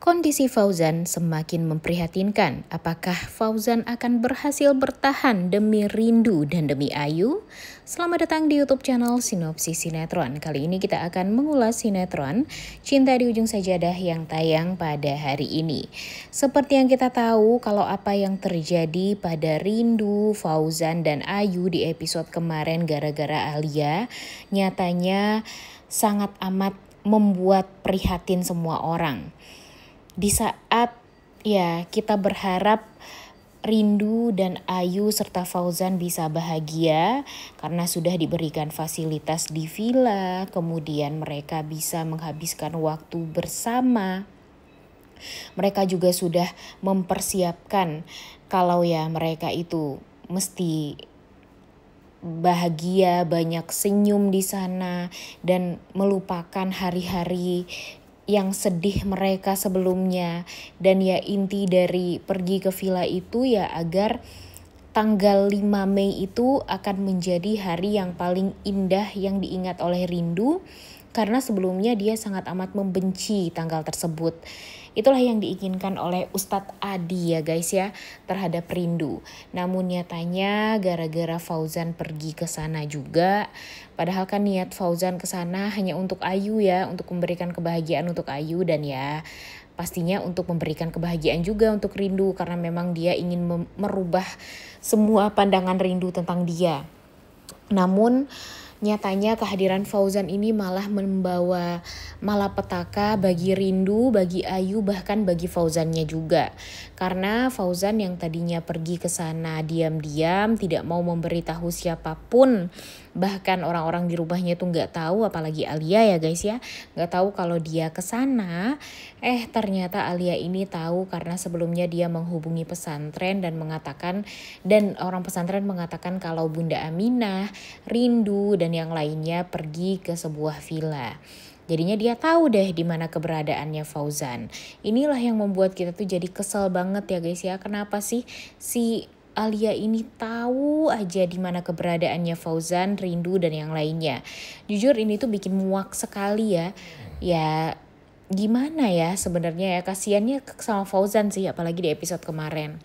Kondisi Fauzan semakin memprihatinkan. Apakah Fauzan akan berhasil bertahan demi rindu dan demi Ayu? Selamat datang di YouTube channel Sinopsis Sinetron. Kali ini kita akan mengulas sinetron Cinta di Ujung Sajadah yang tayang pada hari ini. Seperti yang kita tahu, kalau apa yang terjadi pada Rindu, Fauzan, dan Ayu di episode kemarin gara-gara Alia, nyatanya sangat amat membuat prihatin semua orang. Di saat kita berharap Rindu dan Ayu serta Fauzan bisa bahagia karena sudah diberikan fasilitas di villa, kemudian mereka bisa menghabiskan waktu bersama. Mereka juga sudah mempersiapkan kalau mereka itu mesti bahagia, banyak senyum di sana dan melupakan hari-hari yang sedih mereka sebelumnya. Dan inti dari pergi ke villa itu agar tanggal 5 Mei itu akan menjadi hari yang paling indah yang diingat oleh Rindu, karena sebelumnya dia sangat amat membenci tanggal tersebut. Itulah yang diinginkan oleh Ustadz Adi guys terhadap Rindu. Namun nyatanya gara-gara Fauzan pergi ke sana juga, padahal kan niat Fauzan ke sana hanya untuk Ayu untuk memberikan kebahagiaan untuk Ayu dan pastinya untuk memberikan kebahagiaan juga untuk Rindu, karena memang dia ingin merubah semua pandangan Rindu tentang dia. Namun nyatanya kehadiran Fauzan ini malah membawa malapetaka bagi Rindu, bagi Ayu, bahkan bagi Fauzannya juga. Karena Fauzan yang tadinya pergi ke sana diam-diam, tidak mau memberitahu siapapun, bahkan orang-orang di rumahnya tuh nggak tahu, apalagi Alia guys nggak tahu kalau dia ke sana. Ternyata Alia ini tahu karena sebelumnya dia menghubungi pesantren dan orang pesantren mengatakan kalau Bunda Aminah, Rindu, dan yang lainnya pergi ke sebuah villa. Jadinya dia tahu deh di mana keberadaannya Fauzan. Inilah yang membuat kita tuh jadi kesel banget guys Kenapa sih si Alia ini tahu aja di mana keberadaannya Fauzan, Rindu, dan yang lainnya. Jujur ini tuh bikin muak sekali ya gimana sebenarnya kasiannya sama Fauzan sih, apalagi di episode kemarin.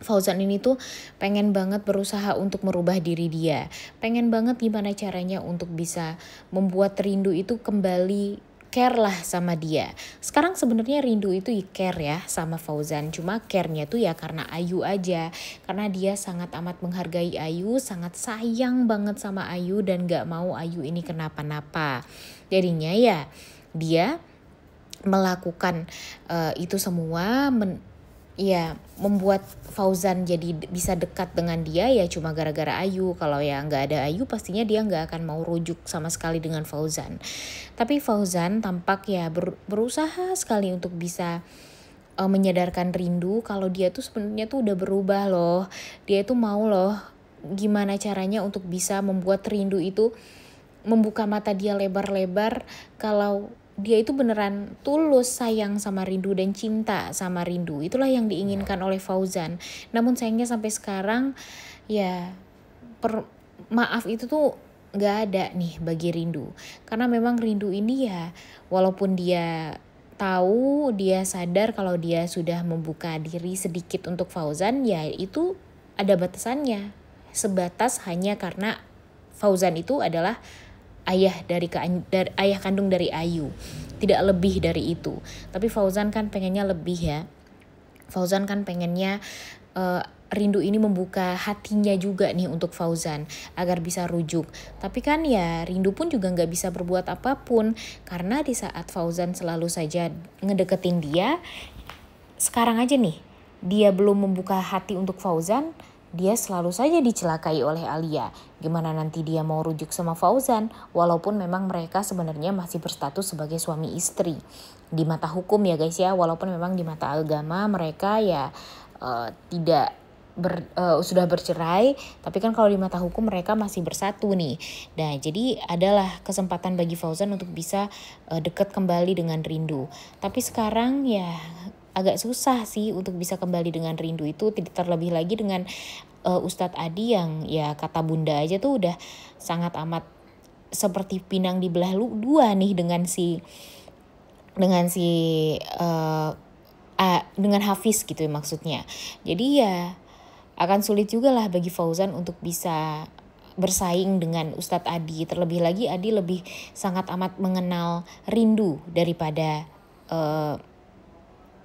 Fauzan ini tuh pengen banget berusaha untuk merubah diri dia. Pengen banget gimana caranya untuk bisa membuat Rindu itu kembali care lah sama dia. Sekarang sebenarnya Rindu itu care sama Fauzan. Cuma care-nya tuh karena Ayu aja. Karena dia sangat amat menghargai Ayu, sangat sayang banget sama Ayu dan gak mau Ayu ini kenapa-napa. Jadinya dia melakukan itu semua membuat Fauzan jadi bisa dekat dengan dia cuma gara-gara Ayu. Kalau nggak ada Ayu pastinya dia nggak akan mau rujuk sama sekali dengan Fauzan. Tapi Fauzan tampak berusaha sekali untuk bisa menyadarkan Rindu kalau dia tuh sebenarnya tuh udah berubah loh. Dia tuh mau loh gimana caranya untuk bisa membuat Rindu itu membuka mata dia lebar-lebar kalau dia itu beneran tulus sayang sama Rindu dan cinta sama Rindu. Itulah yang diinginkan oleh Fauzan. Namun sayangnya sampai sekarang maaf itu tuh gak ada nih bagi Rindu. Karena memang Rindu ini walaupun dia tahu, dia sadar kalau dia sudah membuka diri sedikit untuk Fauzan, itu ada batasannya. Sebatas hanya karena Fauzan itu adalah ayah kandung dari Ayu, tidak lebih dari itu. Tapi Fauzan kan pengennya lebih Fauzan kan pengennya Rindu ini membuka hatinya juga nih untuk Fauzan agar bisa rujuk. Tapi kan Rindu pun juga nggak bisa berbuat apapun karena di saat Fauzan selalu saja ngedeketin dia, sekarang aja nih dia belum membuka hati untuk Fauzan, dia selalu saja dicelakai oleh Alia. Gimana nanti dia mau rujuk sama Fauzan, walaupun memang mereka sebenarnya masih berstatus sebagai suami istri di mata hukum guys walaupun memang di mata agama mereka tidak sudah bercerai, tapi kan kalau di mata hukum mereka masih bersatu nih. Nah jadi adalah kesempatan bagi Fauzan untuk bisa dekat kembali dengan Rindu. Tapi sekarang agak susah sih untuk bisa kembali dengan Rindu itu, tidak terlebih lagi dengan Ustadz Adi yang kata bunda aja tuh udah sangat amat seperti pinang dibelah dua nih dengan si dengan si dengan Hafiz gitu ya maksudnya. Jadi ya akan sulit juga lah bagi Fauzan untuk bisa bersaing dengan Ustadz Adi. Terlebih lagi Adi lebih sangat amat mengenal Rindu daripada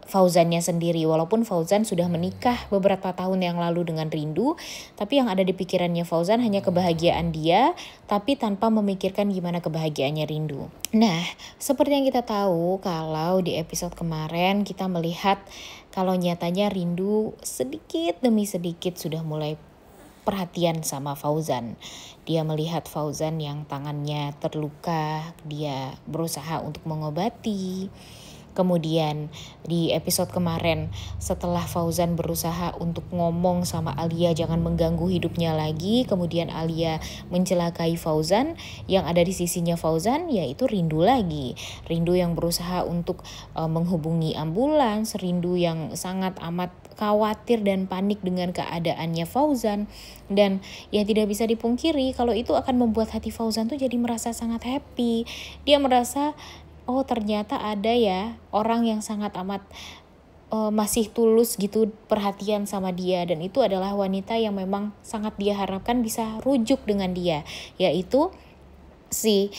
Fauzannya sendiri. Walaupun Fauzan sudah menikah beberapa tahun yang lalu dengan Rindu, tapi yang ada di pikirannya Fauzan hanya kebahagiaan dia, tapi tanpa memikirkan gimana kebahagiaannya Rindu. Nah, seperti yang kita tahu kalau di episode kemarin kita melihat kalau nyatanya Rindu sedikit demi sedikit sudah mulai perhatian sama Fauzan. Dia melihat Fauzan yang tangannya terluka, dia berusaha untuk mengobati. Kemudian di episode kemarin setelah Fauzan berusaha untuk ngomong sama Alia jangan mengganggu hidupnya lagi, kemudian Alia mencelakai Fauzan, yang ada di sisinya Fauzan yaitu Rindu lagi. Rindu yang berusaha untuk menghubungi ambulans, Rindu yang sangat amat khawatir dan panik dengan keadaannya Fauzan. Dan ya tidak bisa dipungkiri kalau itu akan membuat hati Fauzan tuh jadi merasa sangat happy. Dia merasa oh ternyata ada ya orang yang sangat amat masih tulus gitu perhatian sama dia, dan itu adalah wanita yang memang sangat dia harapkan bisa rujuk dengan dia, yaitu si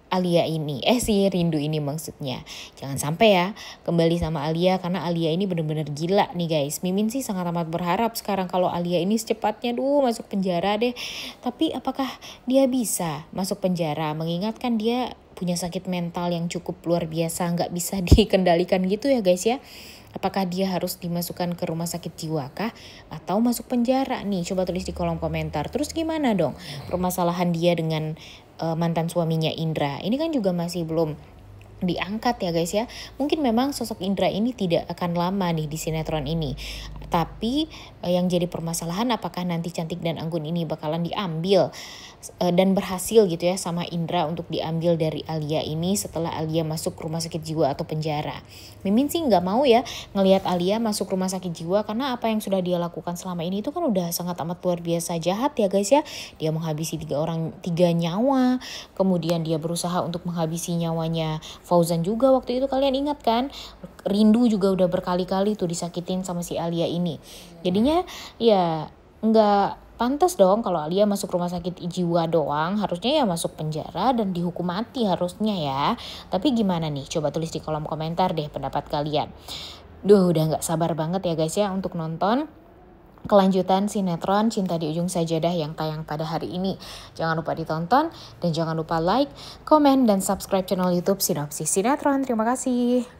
Alia ini, si Rindu ini maksudnya. Jangan sampai ya kembali sama Alia, karena Alia ini benar-benar gila nih guys. Mimin sih sangat amat berharap sekarang kalau Alia ini secepatnya masuk penjara deh. Tapi apakah dia bisa masuk penjara, mengingatkan dia punya sakit mental yang cukup luar biasa, nggak bisa dikendalikan gitu ya guys ya. Apakah dia harus dimasukkan ke rumah sakit jiwa kah atau masuk penjara nih? Coba tulis di kolom komentar. Terus gimana dong permasalahan dia dengan mantan suaminya Indra? Ini kan juga masih belum diangkat ya guys ya. Mungkin memang sosok Indra ini tidak akan lama nih di sinetron ini. Tapi yang jadi permasalahan apakah nanti Cantik dan Anggun ini bakalan diambil dan berhasil gitu ya sama Indra untuk diambil dari Alia ini setelah Alia masuk rumah sakit jiwa atau penjara. Mimin sih nggak mau ya ngelihat Alia masuk rumah sakit jiwa, karena apa yang sudah dia lakukan selama ini itu kan udah sangat amat luar biasa jahat ya guys ya. Dia menghabisi 3 nyawa, kemudian dia berusaha untuk menghabisi nyawanya Fauzan juga waktu itu, kalian ingat kan? Rindu juga udah berkali-kali tuh disakitin sama si Alia ini. Jadinya ya nggak pantas dong kalau Alia masuk rumah sakit jiwa doang, harusnya ya masuk penjara dan dihukum mati harusnya ya. Tapi gimana nih? Coba tulis di kolom komentar deh pendapat kalian. Udah gak sabar banget ya guys ya untuk nonton kelanjutan sinetron Cinta di Ujung Sajadah yang tayang pada hari ini. Jangan lupa ditonton dan jangan lupa like, komen, dan subscribe channel YouTube Sinopsis Sinetron. Terima kasih.